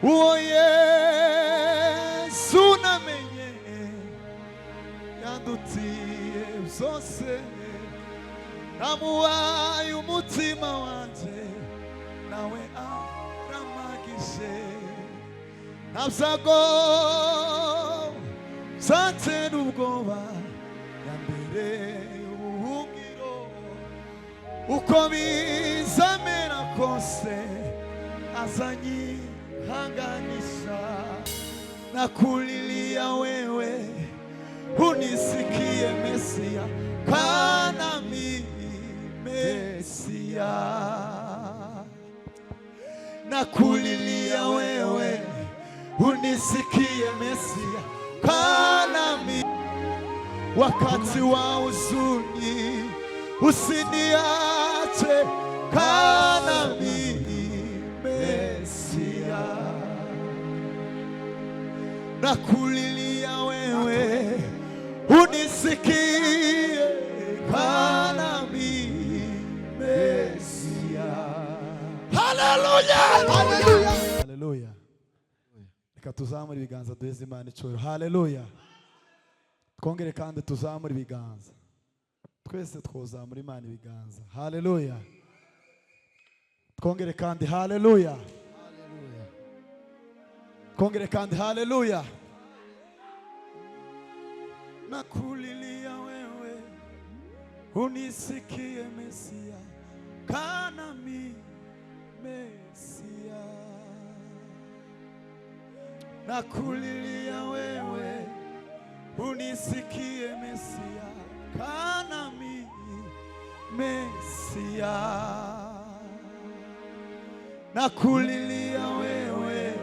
uwo Yesu namenye yandutiye byose, namuhaye umutima wanje nawe aramagije, ntabyago byantera ubwoba, yambereye ubuhungiro, uko bizamera kose azanyihanganisha, nakulilia wewe unisikie Mesia, kana mimi Mesia, nakulilia wewe unisikie Mesia, kana mimi wakati wa huzuni usiniache, kana mimi Mesia, nakulilia wewe unisikie, kana mimi Mesia. Haleluya, haleluya, haleluya. Reka tuzamure ibiganza duheze Imana icyubahiro. Haleluya. Twongere kandi tuzamure ibiganza, twese twuzamura Imana ibiganza. Haleluya. Twongere kandi haleluya, twongere kandi haleluya. Nakulilia wewe unisikie Mesia, kana mimi Mesia, nakulilia wewe unisikie Mesia, kana mimi Mesia, nakulilia wewe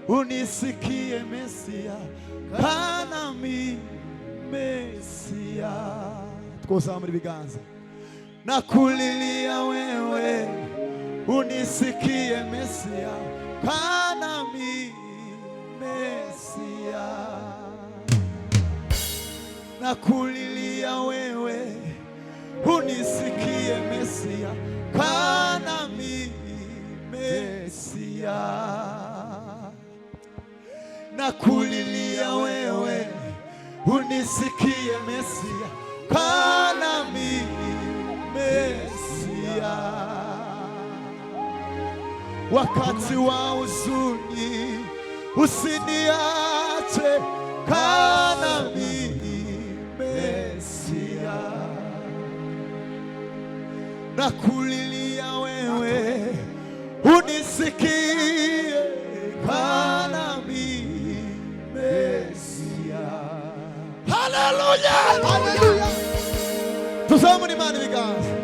unisikie Mesia, kana mimi Mesia. Tukuzamura ibiganza, nakulilia wewe unisikie Mesia, kana mimi Mesia, nakulilia wewe unisikie Mesia, kana mimi Mesia, nakulilia wewe unisikie Mesia, kana mimi Mesia, wakati wa huzuni usiniache, kana mimi Mesia, nakulilia wewe unisikie, kana mimi Mesia. Haleluya, haleluya. Tuzamure Imana ibiganza,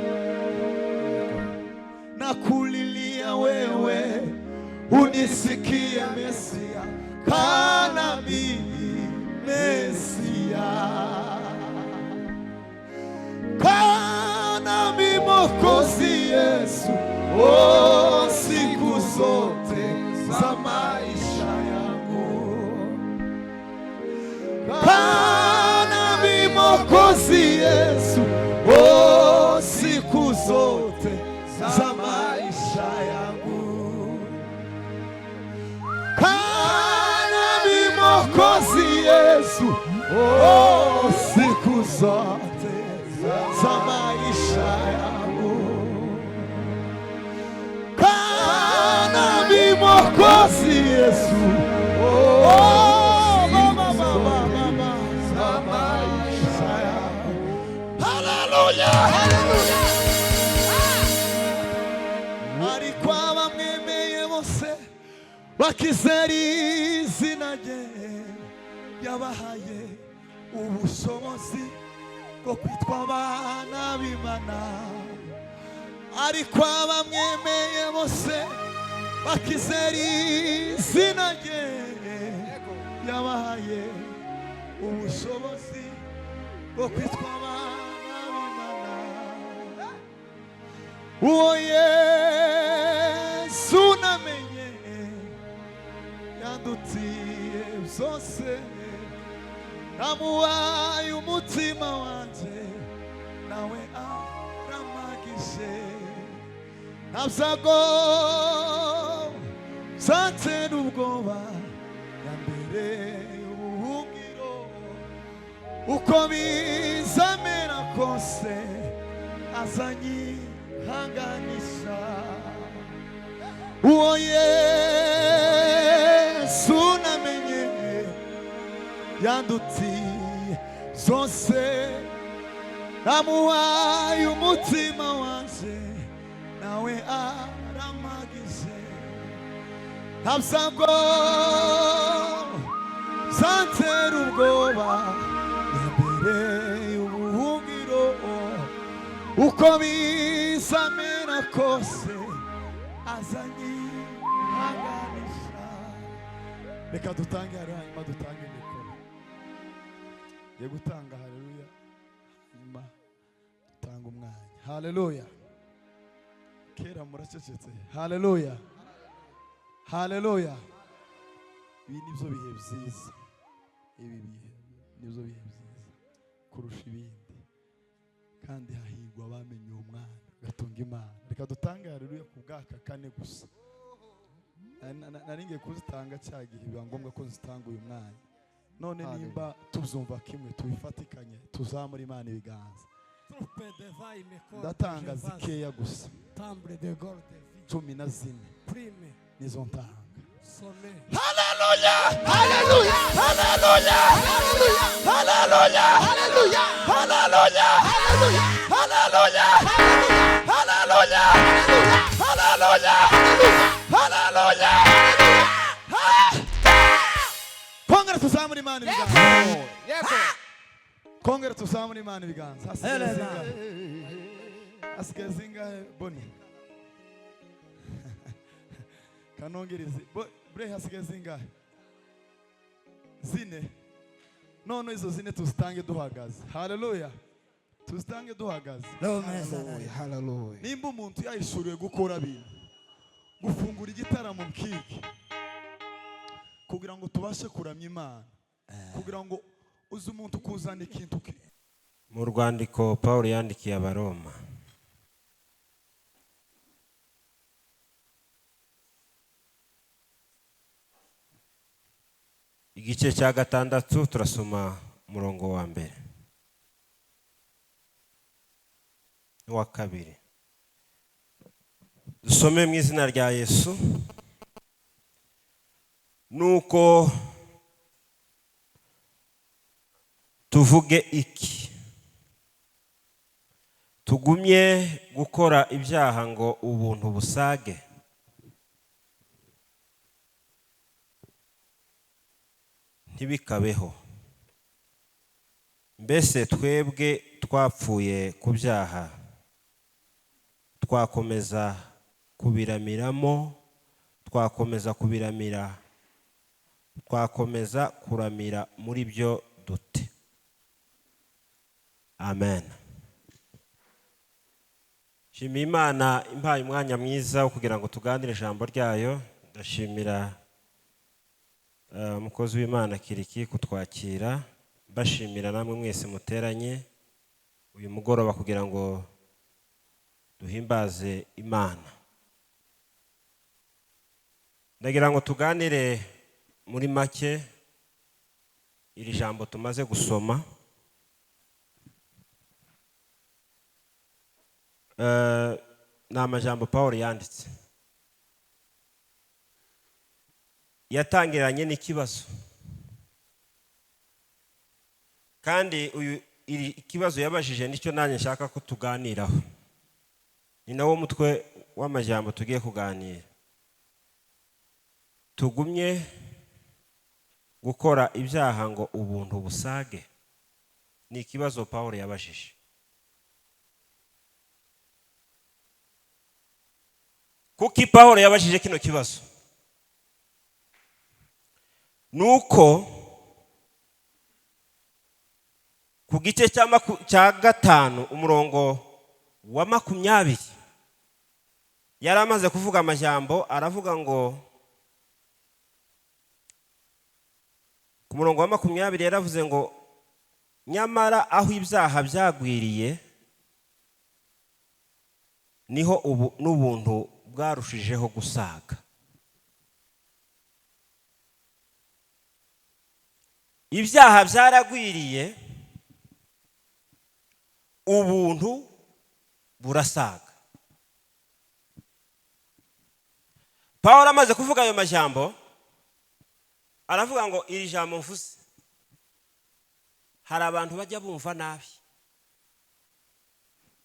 nakulilia wewe unisikie Mesia, kana mimi Mesia, kana mimi Mwokozi Yesu, oh, siku zote za maisha yangu, kana mimi Mwokozi Yesu, oh, siku zote za maisha yangu, kana mimi Mwokozi Yesu, oh, siku zote za maisha yangu, kana mimi Mwokozi Yesu, oh, mama za maisha yangu. Haleluya, haleluya. Ariko abamwemeye bose bakizera izina rye, yabahaye ubushobozi bwo kwitwa abana b'Imana. Ariko abamwemeye bose bakizera izina rye, yabahaye ubushobozi bwo kwitwa abana b'Imana. Uwo Yesu namenye yandutiye byose, namuhaye umutima wanje nawe aramagije, ntabyago zatera ubwoba yambereye ubuhungiro uko bizamera kose azanyihanganisha uwo Yesu namenye yandutiye zose namuhaye umutima wanje nawe aramagize ntabwo zantera ubwoba yambereye ubuhungiro uko bizamera kose azanyihanganisha. Reka dutange hanyuma dutange mikoro ye gutanga haleluya hanyuma dutanga umwanya haleluya. Kera muracecetse haleluya haleluya. Ibi nibyo bihe byiza, ibi bihe nibyo bihe byiza kurusha ibindi, kandi hahirwa abamenye uwo mwana gatunga Imana. Reka dutange haleluya ku bwaka kane gusa. Naringiye kuzitanga cya gihe biba ngombwa ko zitanga uyu mwanya. None nimba tubyumva kimwe tubifatikanye tuzamura Imana ibiganza. Ndatanga zikeya gusa 14 nizo ntanga. Haleluya haleluya haleluya haleluya haleluya haleluya haleluya haleluya haleluya haleluya haleluya. Kongera tuzamura Imana ibiganza. Kongera tuzamura Imana ibiganza. Asigaye zingahe boni? Kanongereze. Bre hasigaye zingahe? Zine. None izo zine tuzitange duhagaze. Haleluya. Tuzitange duhagaze. Haleluya. Nimba umuntu yahishuriwe gukora bintu, gufungura igitaramo mkiki kugira ngo tubashe kuramya Imana, kugira ngo uzi umuntu kuzana ikintu mu rwandiko Pawulo yandikiye Abaroma igice cya 6 turasoma umurongo wa mbere n'uwa kabiri. Dusome mu izina rya Yesu. Nuko tuvuge iki? Tugumye gukora ibyaha ngo ubuntu busage? Ntibikabeho. Mbese twebwe twapfuye ku byaha twakomeza kubiramiramo? Twakomeza kuramira muri byo dute? Amen. Shimira Imana impaye umwanya mwiza wo kugira ngo tuganire ijambo ryayo. Ndashimira umukozi w'Imana Kiriki kutwakira, bashimira namwe mwese muteranye uyu mugoroba kugira ngo duhimbaze Imana. Ndagira ngo tuganire muri make iri jambo tumaze gusoma. Ni amajambo Pawulo yanditse, yatangiranye n'ikibazo, kandi iri kibazo yabajije nicyo nanjye nshaka ko tuganiraho. Ni nawo mutwe w'amajambo tugiye kuganira. Tugumye gukora ibyaha ngo ubuntu busage? Ni ikibazo Pawulo yabajije. Kuki Pawulo yabajije kino kibazo? Nuko ku gice cya 5 umurongo wa 20 yari amaze kuvuga amajambo, aravuga ngo ku murongo wa 20 yaravuze ngo nyamara aho ibyaha byagwiriye niho ubu n'ubuntu bwarushijeho gusaga. ibyaha byaragwiriye, ubuntu burasaga. Pawulo amaze kuvuga ayo majambo aravuga ngo iri jambo mvuze hari abantu bajya bumva nabi,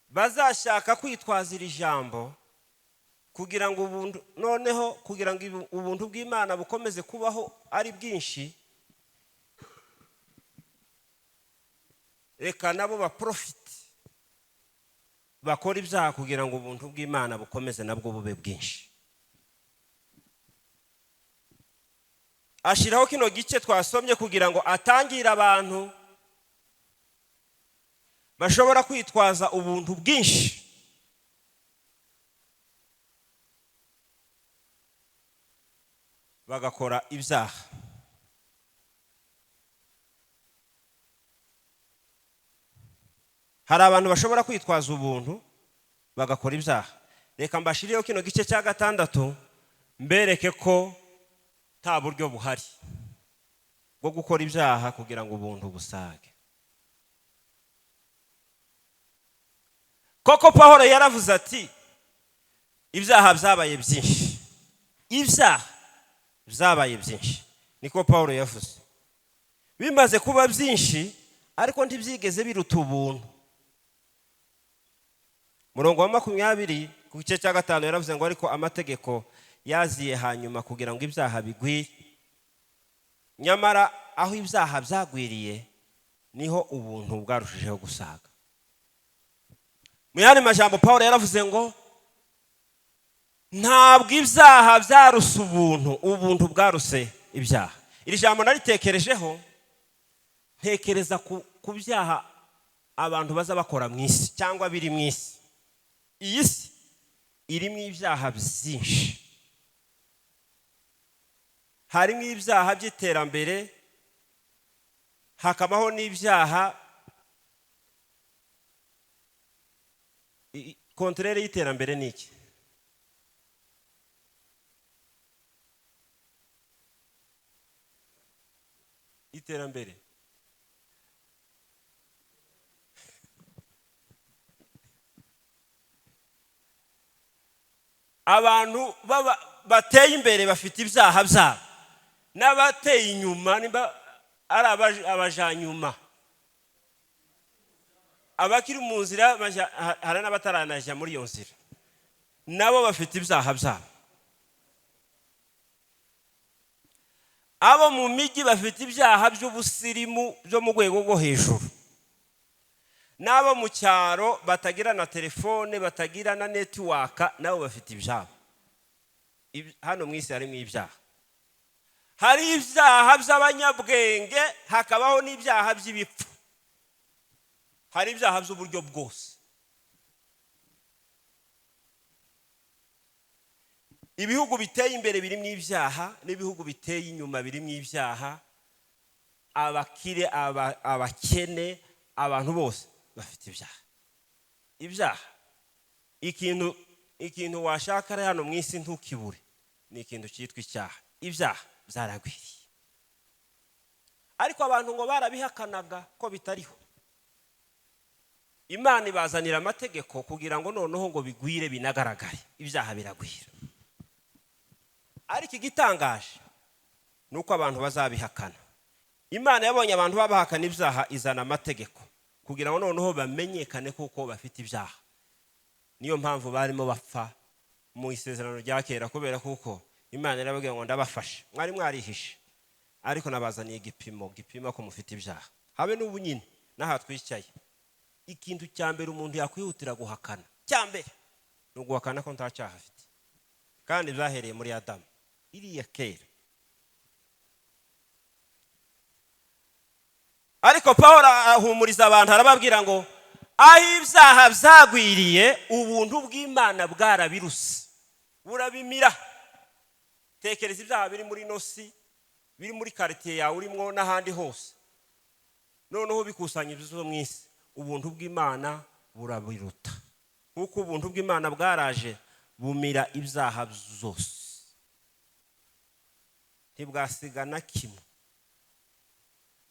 bazashaka kwitwaza iri jambo kugira ngo ubuntu, noneho kugira ngo ubuntu bw'Imana bukomeze kubaho ari bwinshi, reka nabo baprofite bakora ibyaha kugira ngo ubuntu bw'Imana bukomeze nabwo bube bwinshi. Ashiraho kino gice twasomye kugira ngo atangira abantu bashobora kwitwaza ubuntu bwinshi bagakora ibyaha. Hari abantu bashobora kwitwaza ubuntu bagakora ibyaha. Reka mbashirireho kino gice cya 6 mbereke ko nta buryo buhari bwo gukora ibyaha kugira ngo ubuntu busage. Koko Pawulo yaravuze ati ibyaha byabaye byinshi, ibyaha byabaye byinshi, niko Pawulo yavuze. Bimaze kuba byinshi ariko ntibyigeze biruta ubuntu. Murongo wa 20 ku gice cya 5 yaravuze ngo ariko amategeko yaziye hanyuma kugira ngo ibyaha bigwire, nyamara aho ibyaha byagwiriye niho ubuntu bwarushijeho gusaga. Mu yandi majambo Pawulo yaravuze ngo ntabwo ibyaha byaruse ubuntu, ubuntu bwaruse ibyaha. Iri jambo naritekerejeho ntekereza ku byaha abantu baza bakora mu isi cyangwa biri mu isi. Iyi si irimo ibyaha byinshi, harimo ibyaha by'iterambere, hakabaho n'ibyaha kontrere y'iterambere. Niki? Iterambere abantu bateye imbere bafite ibyaha byabo, n'abateye inyuma niba ari abajanyuma, abakiri mu nzira hari n'abataranajya muri iyo nzira, nabo bafite ibyaha byabo. Abo mu migi bafite ibyaha by'ubusirimu byo mu rwego rwo hejuru, n'abo mu cyaro batagira na telefone, batagira na network, nabo bafite ibyabo. Hano mu isi harimo ibyaha. Hari ibyaha by'abanyabwenge, hakabaho n'ibyaha by'ibipfu, hari ibyaha by'uburyo bwose. Ibihugu biteye imbere birimo ibyaha, n'ibihugu biteye inyuma birimo ibyaha. Abakire, abakene, abantu bose bafite ibyaha. Ibyaha ikintu washaka hano mu isi ntukibure, ni ikintu cyitwa icyaha. Ibyaha byaragwiriye, ariko abantu ngo barabihakanaga ko bitariho. Imana ibazanira amategeko kugira ngo noneho ngo bigwire binagaragare, ibyaha biragwira. Ariko igitangaje nuko abantu bazabihakana. Imana yabonye abantu babahakana ibyaha, izana amategeko kugira ngo noneho bamenyekane kuko bafite ibyaha. Niyo mpamvu barimo bapfa mu isezerano rya kera, kubera kuko Imana yarababwiye ngo ndabafashe, mwari mwarihishe, ariko nabazaniye igipimo ko mufite ibyaha. Habe n'ubu nyine naha twicaye, ikintu cya mbere umuntu yakwihutira guhakana, cya mbere ni uguhakana ko nta cyaha afite, kandi byahereye muri Adamu iriya kera. Ariko Pawulo ahumuriza abantu, arababwira ngo aho ibyaha byagwiriye ubuntu bw'Imana bwarabiruse burabimira. Tekereza ibyaha biri muri nosi, biri muri quartier yawe urimo n'ahandi hose, noneho bikusanyirizo mu isi, ubuntu bw'Imana burabiruta. Kuko ubuntu bw'Imana bwaraje bumira ibyaha zose, ntibwasiga na kimwe.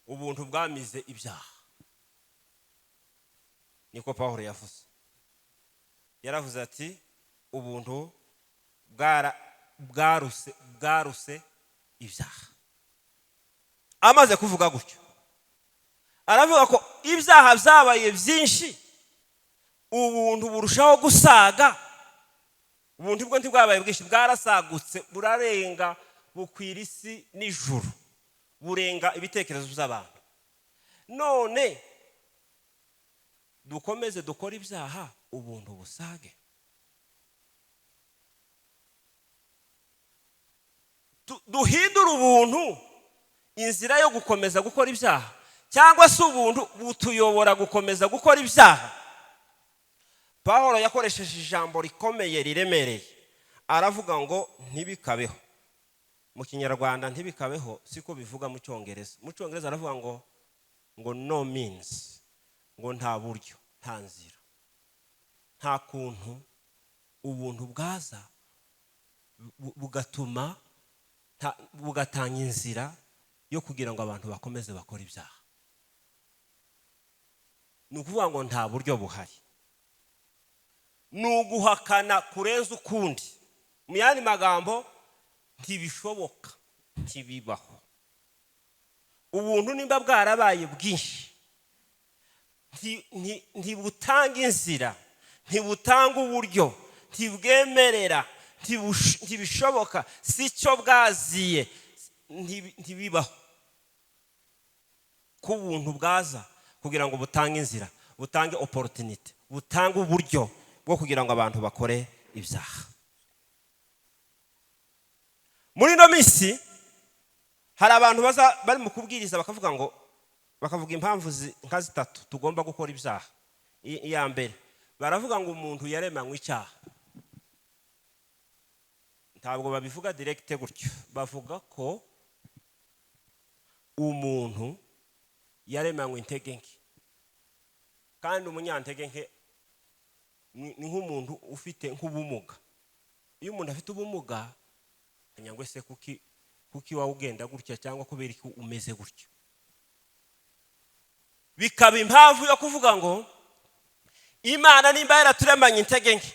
ubuntu bwamize ibyaha. Niko Pawulo yavuze. Yaravuze ati ubuntu bwaruse ibyaha. Amaze kuvuga gutyo, aravuga ko ibyaha byabaye byinshi, ubuntu burushaho gusaga. Ubuntu bwo ntibwabaye bwinshi, bwarasagutse, burarenga, bukwira isi n'ijuru, burenga ibitekerezo by'abantu. None dukomeze dukora ibyaha, ubuntu busage. Duhindura ubuntu inzira yo gukomeza gukora ibyaha, cyangwa se ubuntu butuyobora gukomeza gukora ibyaha? Pawulo yakoresheje ijambo rikomeye riremereye, aravuga ngo ntibikabeho. Mu Kinyarwanda ntibikabeho siko bivuga mu Cyongereza. Mu Cyongereza aravuga ngo no means, ngo nta buryo, nta nzira, nta kuntu ubuntu bwaza bugatuma bugatanga inzira yo kugira ngo abantu bakomeze bakora ibyaha. Ni ukuvuga ngo nta buryo buhari, ni uguhakana kurenza ukundi. Mu yandi magambo, ntibishoboka, ntibibaho. Ubuntu nimba bwarabaye bwinshi, ntibutanga inzira, ntibutanga uburyo, ntibwemerera, ntibishoboka, si cyo bwaziye, ntibibaho. Ko ubuntu bwaza kugira ngo butange inzira, butange opportunity, butange uburyo bwo kugira ngo abantu bakore ibyaha. Muri no minsi hari abantu bari mu kubwiriza bakavuga impamvu nka zitatu tugomba gukora ibyaha. Iya mbere, baravuga ngo umuntu yaremanywe icyaha. Ntabwo babivuga direct gutyo, bavuga ko umuntu yaremanywe intege nke, kandi umunyantege nke ni nk'umuntu ufite nk'ubumuga. Iyo umuntu afite ubumuga, nyangwe se kuki wawe ugenda gutya, cyangwa kubera ko umeze gutyo, bikaba impamvu yo kuvuga ngo Imana nimba yaraturemanye intege nke,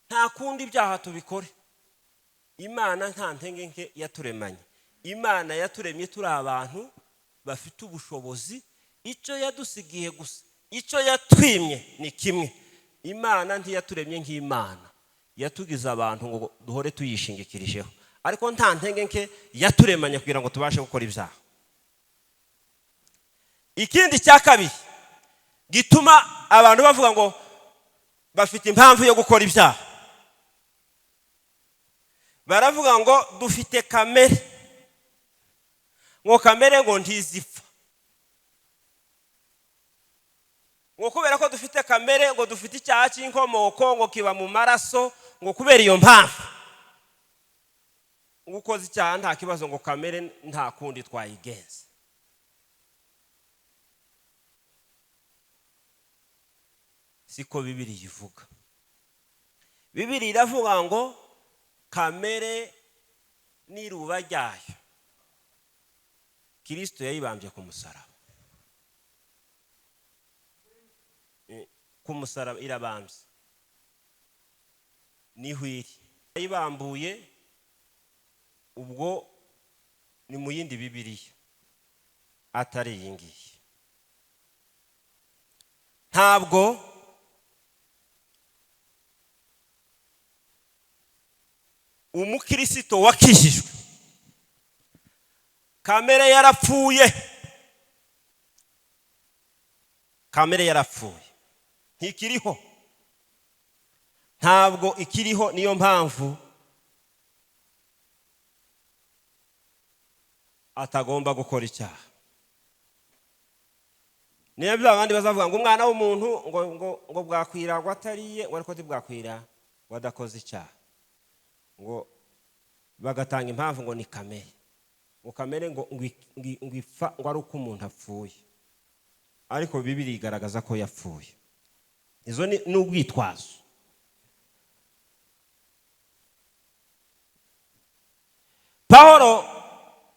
nta kundi ibyaha tubikore. Imana nta ntege nke yaturemanye. Imana yaturemye turi abantu bafite ubushobozi. Icyo yadusigiye gusa, icyo yatwimye ni kimwe. Imana ntiyaturemye nk'Imana, yatugize abantu ngo duhore tuyishingikirijeho. Ariko nta ntege nke yaturemanye kugira ngo tubashe gukora ibyaha. Ikindi cya kabiri gituma abantu bavuga ngo bafite impamvu yo gukora ibyaha, baravuga ngo dufite kamere, ngo kamere ngo ntizipfa, ngo kubera ko dufite kamere, ngo dufite icyaha cy'inkomoko, ngo kiba mu maraso, ngo kubera iyo mpamvu ngo ukoze icyaha nta kibazo, ngo kamere nta kundi twayigenza. Siko Bibiliya ivuga. Bibiliya iravuga ngo kamere n'iruba ryayo Kristo yayibambye ku musaraba. Ku musaraba irabambye, niho iri. Yayibambuye ubwo ni mu yindi Bibiliya atari iyi ngiyi. Ntabwo umukristo wakijijwe kamere yarapfuye, kamere yarapfuye, ntikiriho, ntabwo ikiriho. Niyo mpamvu atagomba gukora icyaha. Niyo bya bandi bazavuga ngo umwana w'umuntu ngo bwakwira ngo atariye, ariko ntibwakwira ngo adakoze icyaha, ngo bagatanga impamvu ngo ni kamere, ngo kamere ngo ipfa ngo ari uko umuntu apfuye. Ariko Bibiliya igaragaza ko yapfuye. Izo ni ubwitwazo. Pawulo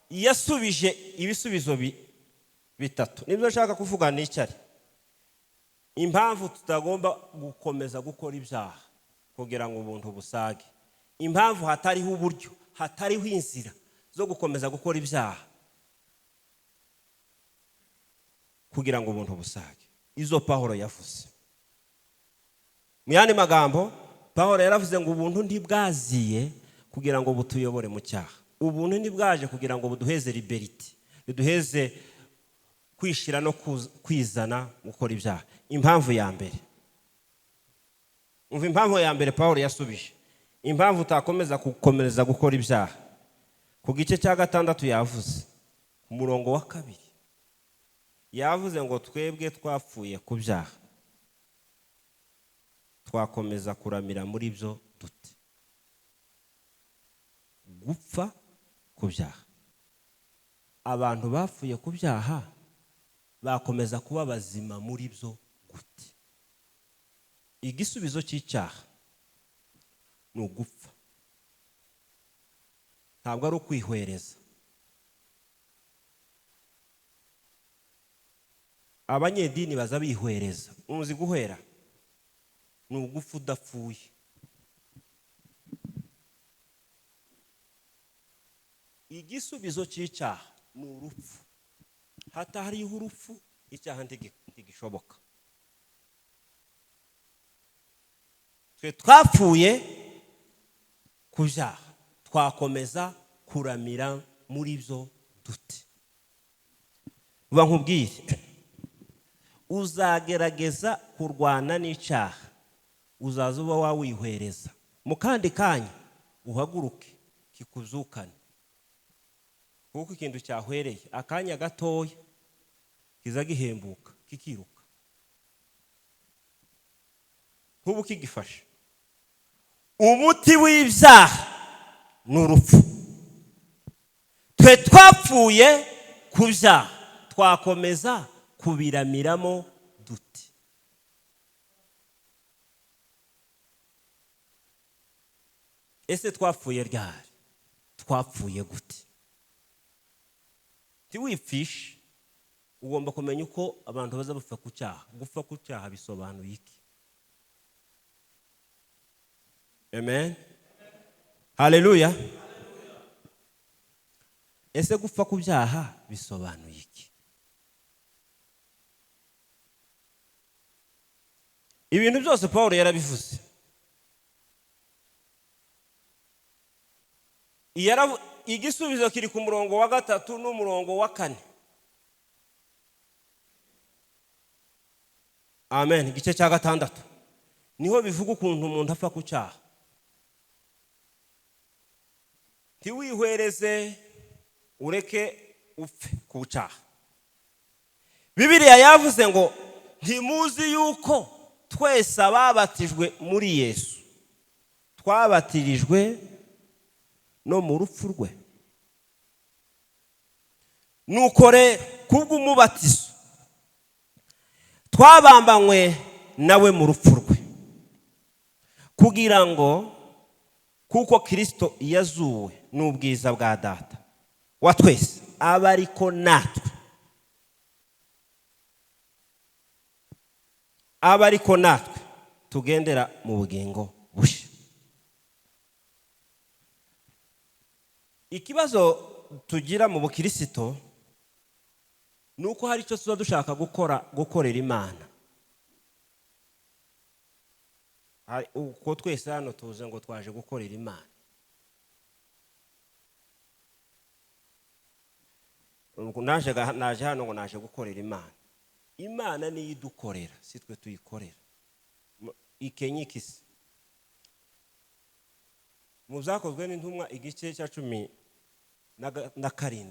yasubije ibisubizo bitatu nibyo nshaka kuvuga n'icyari. Impamvu tutagomba gukomeza gukora ibyaha kugira ngo ubuntu busage, impamvu hatariho uburyo, hatariho inzira zo gukomeza gukora ibyaha kugira ngo ubuntu busage, izo Pawulo yavuze. Mu yandi magambo, Pawulo yaravuze ngo ubuntu ntibwaziye kugira ngo butuyobore mu cyaha. Ubuntu ntibwaje kugira ngo buduheze liberty, buduheze kwishira no kwizana gukora ibyaha. Impamvu ya mbere, umva impamvu ya mbere Pawulo yasubije, impamvu utakomeza gukomereza gukora ibyaha. Ku gice cya 6 yavuze, ku murongo wa 2 yavuze ngo twebwe twapfuye ku byaha, twakomeza kuramira muri byo dute. Gupfa ku byaha, abantu bapfuye ku byaha bakomeza kuba bazima muri byo gute? Igisubizo cy'icyaha ni ugupfa, ntabwo ari ukwihwereza. Abanyedini baza bihwereza, umuzi guhwera ni ugufa udapfuye. Igisubizo cy'icyaha ni urupfu, hatariho urupfu icyaha ntigishoboka. Twe twapfuye ku byaha, twakomeza kuramira muri byo dute? Vuba nkubwire, uzagerageza kurwana n'icyaha, uzaza uba wawihwereza, mu kandi kanya uhaguruke kikuzukane. Kuko ikintu cyahwereye akanya gatoya kiza gihembuka kikiruka. Nkubu kigifashe, umuti w'ibyaha ni urupfu. Twe twapfuye ku byaha, twakomeza kubiramiramo dute? Ese twapfuye ryari? Twapfuye gute? Tiwipfishe, ugomba kumenya uko abantu baza bapfa ku cyaha. Gupfa ku cyaha bisobanuye iki? Amen. Haleluya. Ese gupfa ku byaha bisobanuye iki? Ibintu byose Pawulo yarabivuze. Igisubizo kiri ku murongo wa 3 n'umurongo wa 4. Amen. Igice cya 6 niho bivuga ukuntu umuntu apfa ku cyaha. Ntiwihwereze ureke upfe ku cyaha. Bibiliya yavuze ngo ntimuzi yuko twese ababatijwe muri Yesu twabatirijwe no mu rupfu rwe. Nuko rero kubw'umubatizo twabambanywe nawe mu rupfu rwe, kugira ngo kuko Kristo yazuwe n'ubwiza bwa Data wa twese aba ariko natwe tugendera mu bugingo bushya. Ikibazo tugira mu bukristo nuko hari icyo tuba dushaka gukorera Imana. Uko twese hano tuze ngo twaje gukorera Imana. Naje hano ngo naje gukorera Imana. Imana niyo idukorera, si twe tuyikorera. Ikenyikisi mu byakozwe n'intumwa igice cya 10 na 7